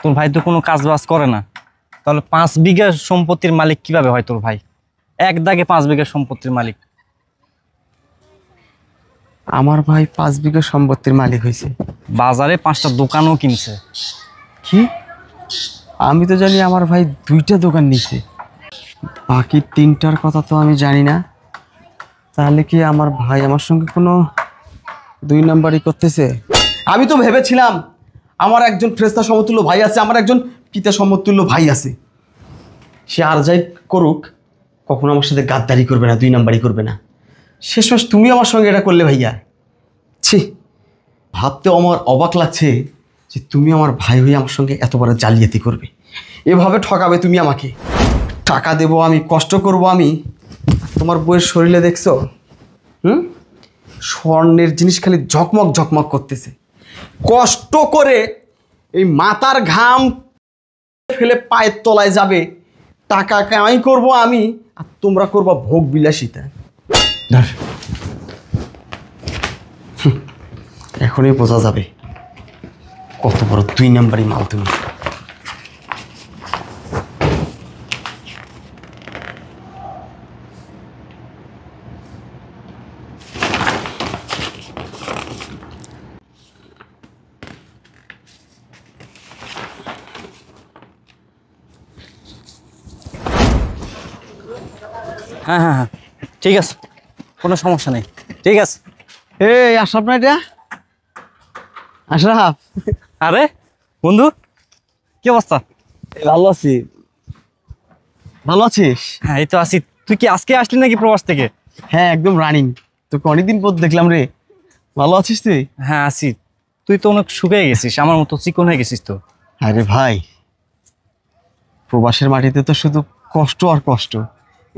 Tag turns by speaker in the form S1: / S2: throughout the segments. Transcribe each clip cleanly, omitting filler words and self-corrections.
S1: তোর ভাই তো কোনো কাজ বাজ করে না, তাহলে 5 বিঘা সম্পত্তির মালিক কিভাবে হয় তোর ভাই? এক দাগে 5 বিঘা সম্পত্তির মালিক।
S2: আমার ভাই 5 বিঘা সম্পত্তির মালিক হয়েছে,
S1: বাজারে 5টা দোকানও কিনছে।
S2: কি? আমি তো জানি আমার ভাই 2টা দোকান নিছে, বাকি 3টার কথা তো আমি জানি না। তাহলে কি আমার ভাই আমার সঙ্গে কোনো 2 নাম্বারই করতেছে? আমি তো ভেবেছিলাম আমার একজন ফেরেশতা সমতুল্য ভাই আছে, আমার একজন পিতা সমতুল্য ভাই আছে, সে আর যাই করুক কখনো আমার সাথে গাদ্দারি করবে না, 2 নাম্বারই করবে না। শেষমেশ তুমি আমার সঙ্গে এটা করলে ভাইয়া। ছি, ভাবতেও আমার অবাক লাগছে যে তুমি আমার ভাই হয়ে আমার সঙ্গে এত বড় জালিয়াতি করবে, এভাবে ঠকাবে তুমি আমাকে। টাকা দেবো আমি, কষ্ট করব আমি, তোমার বইয়ের শরীরে দেখছো স্বর্ণের জিনিস খালি ঝকমক ঝকমক করতেছে। কষ্ট করে এই মাথার ঘাম ফেলে পায়ের তলায় যাবে, টাকা কামাই করব আমি, আর তোমরা করবা ভোগ বিলাসিতা। এখনই বোঝা যাবে কত বড় 2 নাম্বারই মাল তুমি।
S1: হ্যাঁ হ্যাঁ হ্যাঁ, ঠিক আছে, কোনো সমস্যা নেই, ঠিক আছে।
S2: এই আশরাফ না এটা? আশরাফ,
S1: আরে বন্ধু, কি অবস্থা?
S2: ভালো আছি। ভালো আছিস?
S1: হ্যাঁ এই তো আছি। তুই কি আজকে আসলি নাকি প্রবাস থেকে?
S2: হ্যাঁ একদম রানিং, তোকে অনেকদিন পর দেখলাম রে। ভালো আছিস তুই?
S1: হ্যাঁ আছি। তুই তো অনেক শুকিয়ে গেছিস, আমার মতো চিকন হয়ে গেছিস তো।
S2: আরে ভাই, প্রবাসের মাটিতে তো শুধু কষ্ট আর কষ্ট,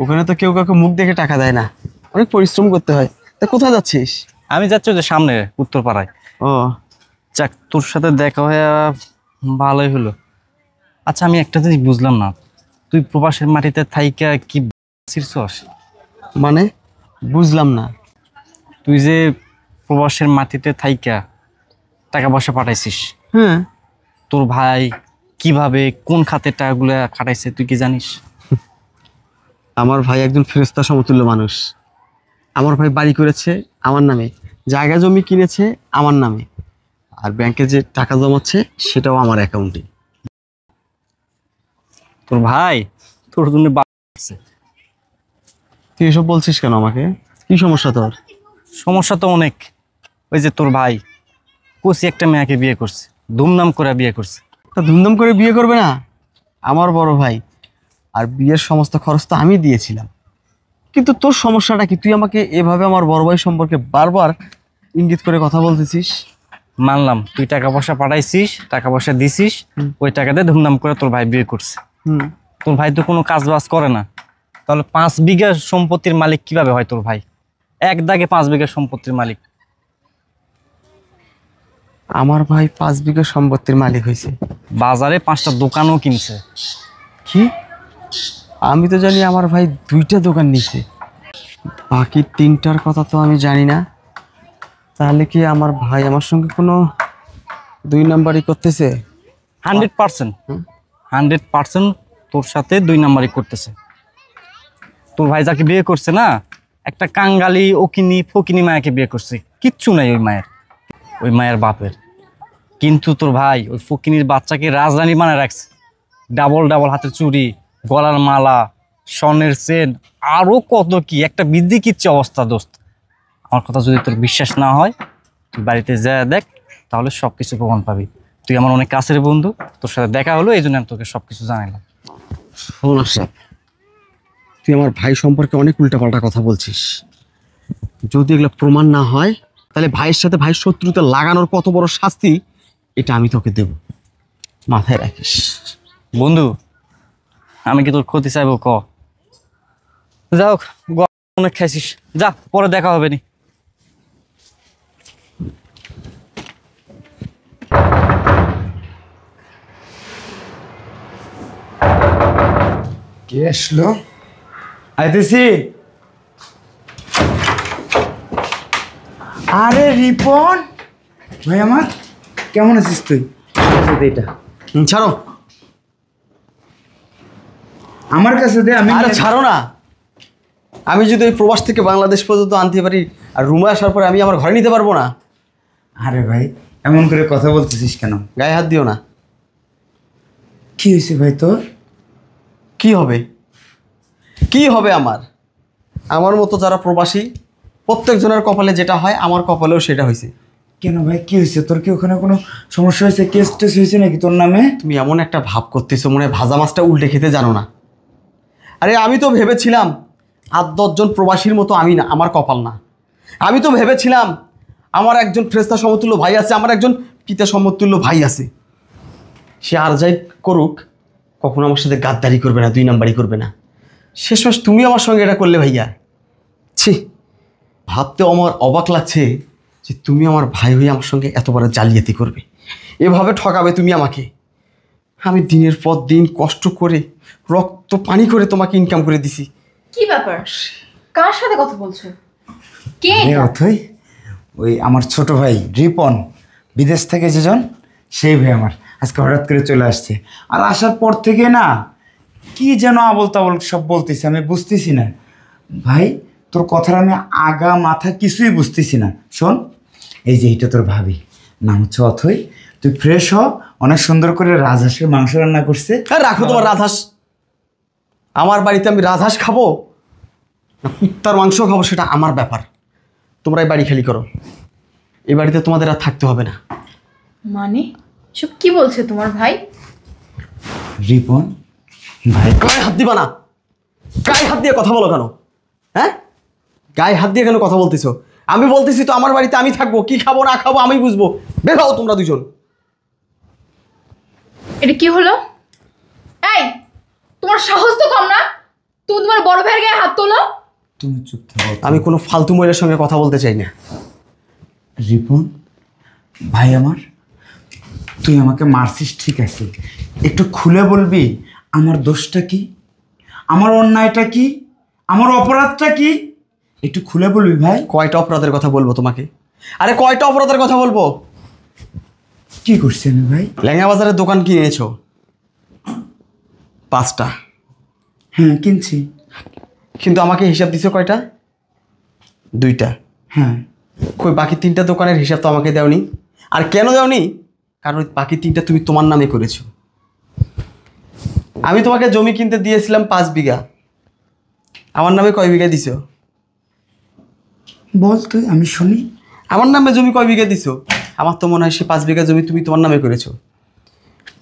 S2: ওখানে তো কেউ কাউকে মুখ দেখে টাকা দেয় না, অনেক পরিশ্রম করতে হয়। তা কোথায় যাচ্ছিস?
S1: আমি যাচ্ছি ওই যে সামনে উত্তরপাড়ায়।
S2: ও
S1: যাক, তোর সাথে দেখা হয়ে ভালোই হলো। আচ্ছা, আমি একটা জিনিস বুঝলাম না, তুই প্রবাসের মাটিতে থাইকা কি ছিড়ছস?
S2: মানে বুঝলাম না।
S1: তুই যে প্রবাসের মাটিতে থাইকা টাকা পয়সা পাঠাইছিস,
S2: হ্যাঁ,
S1: তোর ভাই কিভাবে কোন খাতে টাকাগুলো খাটাইছে তুই কি জানিস?
S2: আমার ভাই একজন ফেরেশতা সমতুল্য মানুষ। আমার ভাই বাড়ি করেছে আমার নামে, জায়গা জমি কিনেছে আমার নামে, আর ব্যাংকে যে টাকা জমাচ্ছে সেটাও আমার অ্যাকাউন্টে।
S1: তোর ভাই তোর জন্য
S2: তুই এসব বলছিস কেন আমাকে? কি সমস্যা তোর?
S1: সমস্যা তো অনেক। ওই যে তোর ভাই কচি একটা মেয়েকে বিয়ে করছে, ধুমধাম করে বিয়ে করছে।
S2: তা ধুমধাম করে বিয়ে করবে না? আমার বড় ভাই, আর বিয়ের সমস্ত খরচ তো আমি দিয়েছিলাম। কিন্তু তোর সমস্যাটা কি? তুই আমাকে এভাবে আমার বড় ভাই সম্পর্কে বারবার ইঙ্গিত করে কথা বলতেছিস।
S1: মানলাম তুই টাকা পয়সা পাঠাইছিস, টাকা পয়সা দিছিস, ওই টাকাতে ধুমধাম করে তোর ভাই বিয়ে করছে। তোর ভাই তো কোনো কাজ বাজ করে না, তাহলে 5 বিঘা সম্পত্তির মালিক কিভাবে হয় তোর ভাই? এক দাগে 5 বিঘা সম্পত্তির মালিক।
S2: আমার ভাই 5 বিঘা সম্পত্তির মালিক হয়েছে,
S1: বাজারে 5টা দোকানও কিনছে।
S2: কি? আমি তো জানি আমার ভাই 2টা দোকান নিছে, বাকি 3টার কথা তো আমি জানি না। তাহলে কি আমার ভাই আমার সঙ্গে কোনো 2 নাম্বারই করতেছে?
S1: 100%, 100% তোর সাথে 2 নাম্বারই করতেছে। তোর ভাই যাকে বিয়ে করছে না, একটা কাঙ্গালি ওকিনি ফকিনি মায়াকে বিয়ে করছে, কিচ্ছু নাই ওই মায়ের বাপের। কিন্তু তোর ভাই ওই ফকিনির বাচ্চাকে রাজরানী বানায় রাখছে। ডাবল ডাবল হাতের চুড়ি, গলার মালা, স্বর্ণের চেন, আরো কত কি, একটা বৃদ্ধি কিচ্ছে অবস্থা। দোস্ত, আমার কথা যদি তোর বিশ্বাস না হয়, তুই বাড়িতে যা দেখ, তাহলে সবকিছু প্রমাণ পাবি। তুই আমার অনেক কাছের বন্ধু, তোর সাথে দেখা হলো, এই জন্য আমি তোকে সবকিছু জানাইলাম।
S2: শোন আশরাফ, তুই আমার ভাই সম্পর্কে অনেক উল্টাপাল্টা কথা বলছিস। যদি এগুলো প্রমাণ না হয়, তাহলে ভাইয়ের সাথে ভাইয়ের শত্রুতা লাগানোর কত বড় শাস্তি এটা আমি তোকে দেব, মাথায় রাখিস।
S1: বন্ধু, আমি কি তোর ক্ষতি চাইবো? ক যা হোক, অনেক খাইছিস, যা, পরে দেখা হবে নি।
S3: কে আসলো? আইতেছি। আরে রিপন ভাই, আমার কেমন আছিস তুই?
S2: এটা ছাড়ো।
S3: আমার কাছে দে, আমি
S2: আরে ছাড়ো না। আমি যদি ওই প্রবাস থেকে বাংলাদেশ পর্যন্ত আনতে পারি আর রুমে আসার পরে আমি আমার ঘরে নিতে পারবো না?
S3: আরে ভাই এমন করে কথা বলতেছিস কেন?
S2: গায়ে হাত দিও না।
S3: কি হয়েছে ভাই তোর?
S2: কি হবে? কি হবে আমার? আমার মতো যারা প্রবাসী প্রত্যেকজনের কপালে যেটা হয় আমার কপালেও সেটা হয়েছে।
S3: কেন ভাই কি হয়েছে তোর? কি ওখানে কোনো সমস্যা হয়েছে? কেস টেস হয়েছে নাকি তোর নামে?
S2: তুমি এমন একটা ভাব করতেছো মনে হয় ভাজা মাছটা উল্টে খেতে জানো না। আরে আমি তো ভেবেছিলাম 8-10 জন প্রবাসীর মতো আমি না, আমার কপাল না। আমি তো ভেবেছিলাম আমার একজন ফ্রেস্তা সমতুল্য ভাই আছে, আমার একজন পিতা সমতুল্য ভাই আছে। সে আর যাই করুক কখনো আমার সাথে গাদ্দারি করবে না, 2 নাম্বারই করবে না। শেষমেশ তুমি আমার সঙ্গে এটা করলে ভাইয়া। ছি, ভাবতে আমার অবাক লাগছে যে তুমি আমার ভাই হয়ে আমার সঙ্গে এত বড় জালিয়াতি করবে, এভাবে ঠকাবে তুমি আমাকে। আমি দিনের পর দিন কষ্ট করে রক্ত পানি করে তোমাকে ইনকাম করে দিছি।
S4: কি ব্যাপার? কার সাথে কথা বলছো? কে এটা?
S3: অথই ওই আমার ছোট ভাই রিপন, বিদেশ থেকে যেজন, সেই ভাই আমার আজকে হঠাৎ করে চলে আসছে। আর আসার পর থেকে না কি যেন আবল তাবল সব বলতেছে, আমি বুঝতেছি না ভাই। তোর কথার আমি আগা মাথা কিছুই বুঝতেছি না। শোন, এই যে এইটা তোর ভাবি, নাম হচ্ছে অথই। তুই ফ্রেশ হ, অনেক সুন্দর করে রাজহাঁসের মাংস রান্না করছে।
S2: আর রাখো তোমার রাজহাঁস। আমার বাড়িতে আমি রাজহাঁস খাবো না কুত্তার মাংস খাবো সেটা আমার ব্যাপার। তোমরা এই বাড়ি খালি করো, এই বাড়িতে তোমাদের আর থাকতে হবে না।
S4: মানে সব কি বলছে তোমার ভাই?
S3: রিপন ভাই,
S2: গায়ে হাত দিবা না। গায়ে হাত দিয়ে কথা বলো কেন? হ্যাঁ, গায়ে হাত দিয়ে কেন কথা বলতেছো? আমি বলতেছি তো আমার বাড়িতে আমি থাকবো, কি খাবো না খাবো আমি বুঝবো। বের হও তোমরা দুজন।
S4: এটা কি হলো? এই, তোমার সাহস তো কম না? তুমি তোমার বড় ভাইয়ের গায়ে হাত তোলো?
S3: তুমি চুপ থাকো।
S2: আমি কোনো ফালতু মহিলার সঙ্গে কথা বলতে চাই না।
S3: রিপন ভাই আমার, তুই আমাকে মারছিস ঠিক আছে, একটু খুলে বলবি আমার দোষটা কি, আমার অন্যায়টা কি, আমার অপরাধটা কি? একটু খুলে বলবি ভাই।
S2: কয়টা অপরাধের কথা বলবো তোমাকে? আরে কয়টা অপরাধের কথা বলবো?
S3: কি করছি আমি ভাই?
S2: লেঙ্গা বাজারের দোকান কিনেছো 5টা,
S3: হ্যাঁ কিনছি।
S2: কিন্তু আমাকে হিসাব দিছো কয়টা? 2টা।
S3: হ্যাঁ,
S2: কই বাকি 3টা দোকানের হিসাব তো আমাকে দেওনি। আর কেন দেওনি? কারণ ওই বাকি 3টা তুমি তোমার নামে করেছো। আমি তোমাকে জমি কিনতে দিয়েছিলাম 5 বিঘা, আমার নামে কয় বিঘা দিছো?
S3: বল তুই, আমি শুনি।
S2: আমার নামে জমি কয় বিঘা দিছো? আমার তো মনে হয় সে 5 বিঘা জমি তুমি তোমার নামে করেছো।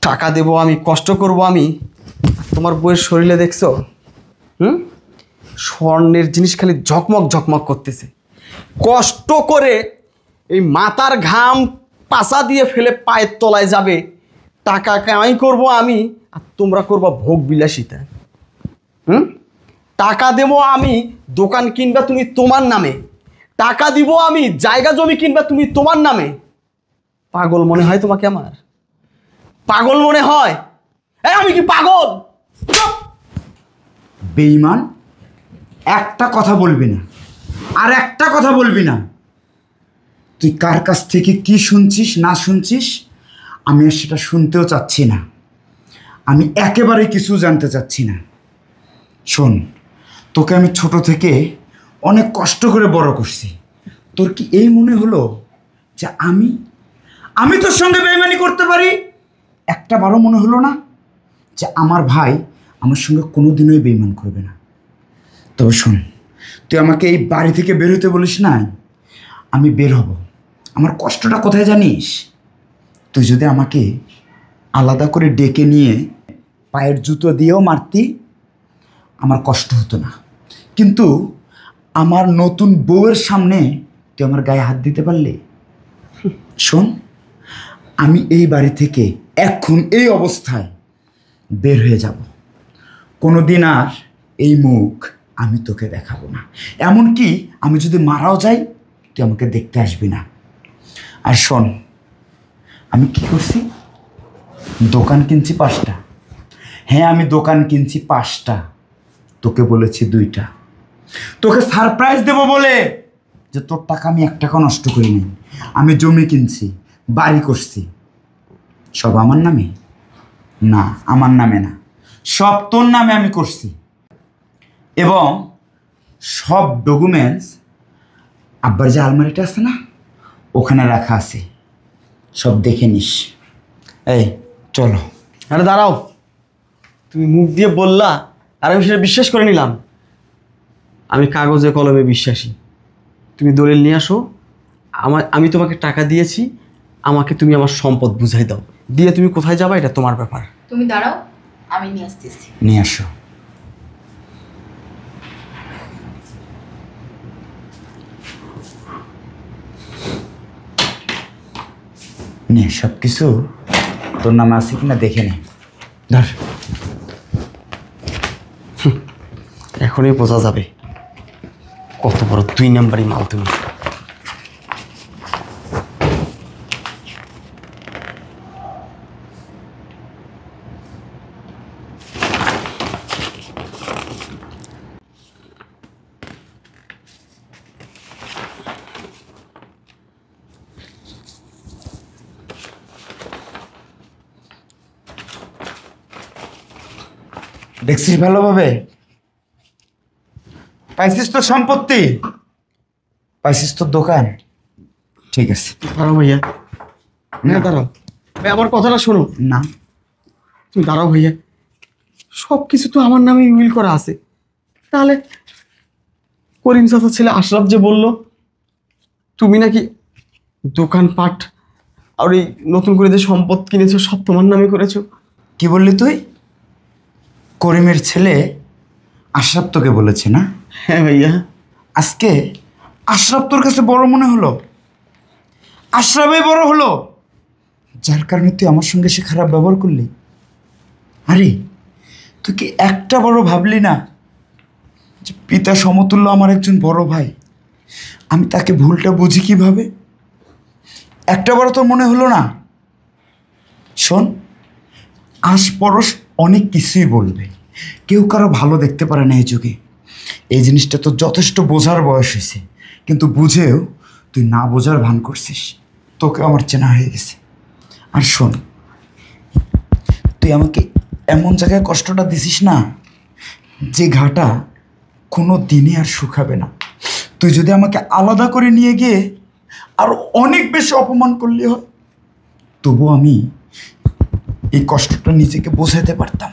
S2: টাকা দেবো আমি, কষ্ট করব আমি, তোমার বইয়ের শরীরে দেখছো স্বর্ণের জিনিস খালি ঝকমক ঝকমক করতেছে। কষ্ট করে এই মাথার ঘাম পাশা দিয়ে ফেলে পায়ের তলায় যাবে, টাকা কামাই করব আমি আর তোমরা করবা ভোগ বিলাসিতা। টাকা দেবো আমি, দোকান কিনবা তুমি তোমার নামে, টাকা দিব আমি, জায়গা জমি কিনবা তুমি তোমার নামে। পাগল মনে হয় তোমাকে আমার? পাগল মনে হয়? আমি কি পাগল?
S3: বেঈমান, একটা কথা বলবি না, আর একটা কথা বলবি না। তুই কার কাছ থেকে কি শুনছিস না শুনছিস আমি আর সেটা শুনতেও চাচ্ছি না। আমি একেবারে কিছু জানতে চাচ্ছি না। শোন, তোকে আমি ছোট থেকে অনেক কষ্ট করে বড় করছি। তোর কি এই মনে হলো যে আমি তোর সঙ্গে বেঈমানি করতে পারি? একটা বারও মনে হলো না যে আমার ভাই আমার সঙ্গে কোনোদিনই বেঈমান করবে না? তবে শোন, তুই আমাকে এই বাড়ি থেকে বের হতে বলিস না, আমি বের হব। আমার কষ্টটা কোথায় জানিস? তুই যদি আমাকে আলাদা করে ডেকে নিয়ে পায়ের জুতো দিয়েও মারতি, আমার কষ্ট হতো না। কিন্তু আমার নতুন বউয়ের সামনে তুই আমার গায়ে হাত দিতে পারলি? শোন, আমি এই বাড়ি থেকে এখন এই অবস্থায় বের হয়ে যাব। কোনো দিন আর এই মুখ আমি তোকে দেখাবো না। এমনকি আমি যদি মারাও যাই তুই আমাকে দেখতে আসবি না। আর শোন, আমি কি করছি? দোকান কিনছি 5টা। হ্যাঁ, আমি দোকান কিনছি 5টা, তোকে বলেছি 2টা। তোকে সারপ্রাইজ দেব বলে যে তোর টাকা আমি 1 টাকা নষ্ট করিনি। আমি জমি কিনছি, বাড়ি করছি, সব আমার নামে। না, আমার নামে না, সব তোর নামে আমি করছি। এবং সব ডকুমেন্টস আব্বার যে আলমারিটা আছে না, ওখানে রাখা আছে, সব দেখে নিস। এই চলো।
S2: আরে দাঁড়াও, তুমি মুখ দিয়ে বললা আর আমি সেটা বিশ্বাস করে নিলাম। আমি কাগজে কলমে বিশ্বাসী। তুমি দলিল নিয়ে আসো, আমি তোমাকে টাকা দিয়েছি, আমাকে তুমি আমার সম্পদ বুঝাই দাও, দিয়ে তুমি কোথায় যাবা এটা তোমার ব্যাপার।
S4: তুমি দাঁড়াও, আমি নিয়ে আসতেছি।
S3: নিয়ে আসো। নিয়ে সব কিছু তোর নামে আছে কিনা দেখে নে। ধর।
S2: এখনই বোঝা যাবে কত বড় 2 নাম্বারই মাল তুমি।
S3: দেখছিস ভালোভাবে? পাইছিস তো সম্পত্তি, পাইছিস তোর দোকান, ঠিক আছে।
S2: দাঁড়াও ভাইয়া, না দাঁড়াও ভাই, আমার কথাটা শোনো।
S3: না,
S2: তুমি দাঁড়াও ভাইয়া, সব কিছু তো আমার নামে উইল করা আছে। তাহলে করিম চাচার ছেলে আশরাফ যে বলল তুমি নাকি দোকানপাট আর এই নতুন করে যে সম্পদ কিনেছো সব তোমার নামে করেছো।
S3: কি বললি তুই? করিমের ছেলে আশরাফ তোকে বলেছে না?
S2: হ্যাঁ ভাইয়া।
S3: আজকে আশরাফ তোর কাছে বড় মনে হলো? আশরাফই বড় হলো, যার কারণে তুই আমার সঙ্গে সে খারাপ ব্যবহার করলি? আরে তুই কি একটা বড় ভাবলি না যে পিতা সমতুল্য আমার একজন বড় ভাই, আমি তাকে ভুলটা বুঝি কিভাবে? একটা বড় তোর মনে হলো না? শোন, আশপরশ অনেক কিছুই বলবে, কেউ কারো ভালো দেখতে পারে না এই যুগে। এই জিনিসটা তো যথেষ্ট বোঝার বয়স হয়েছে, কিন্তু বুঝেও তুই না বোঝার ভান করছিস। তোকে আমার চেনা হয়ে গেছে। আর শোন, তুই আমাকে এমন জায়গায় কষ্টটা দিছিস না, যে ঘাটা কোনো দিনে আর শুকাবে না। তুই যদি আমাকে আলাদা করে নিয়ে গিয়ে আরো অনেক বেশি অপমান করলি হয়, তবু আমি এই কষ্টটা নিজেকে বোঝাতে পারতাম।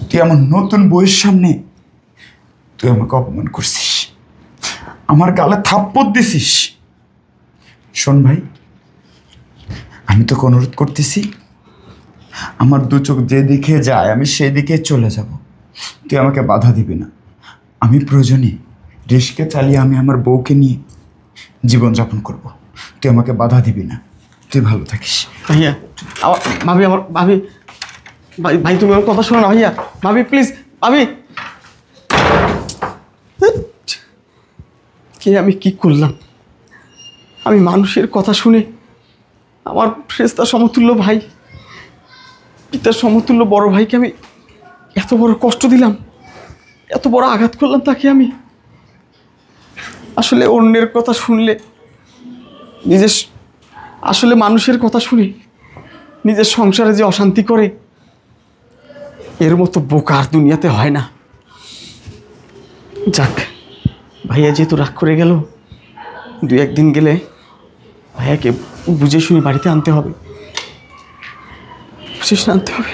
S3: তুই আমার নতুন বইয়ের সামনে তুই আমাকে অপমান করছিস, আমার গালে থাপ্পড় দিছিস। শোন ভাই, আমি তোকে অনুরোধ করতেছি, আমার দু চোখ যেদিকে যায় আমি সেই দিকে চলে যাব, তুই আমাকে বাধা দিবি না। আমি প্রয়োজনে রিস্কে চালিয়ে আমি আমার বউকে নিয়ে জীবনযাপন করব, তুই আমাকে বাধা দিবি না। তুই ভালো থাকিস।
S2: ভাইয়া আমার ভাবি ভাই ভাই তুমি আমার কথা শোনো না ভাইয়া। ভাবি প্লিজ, ভাবি। কে আমি কি করলাম? আমি মানুষের কথা শুনে আমার ফেরেশতা সমতুল্য ভাই, পিতার সমতুল্য বড় ভাইকে আমি এত বড় কষ্ট দিলাম, এত বড় আঘাত করলাম তাকে আমি। আসলে অন্যের কথা শুনলে আসলে মানুষের কথা শুনে নিজের সংসারে যে অশান্তি করে, এর মতো বোকা আর দুনিয়াতে হয় না। যাক, ভাইয়া যেহেতু রাগ করে গেল, 2-1 দিন গেলে ভাইয়াকে বুঝে শুনে বাড়িতে আনতে হবে, বুঝে শুনে আনতে হবে।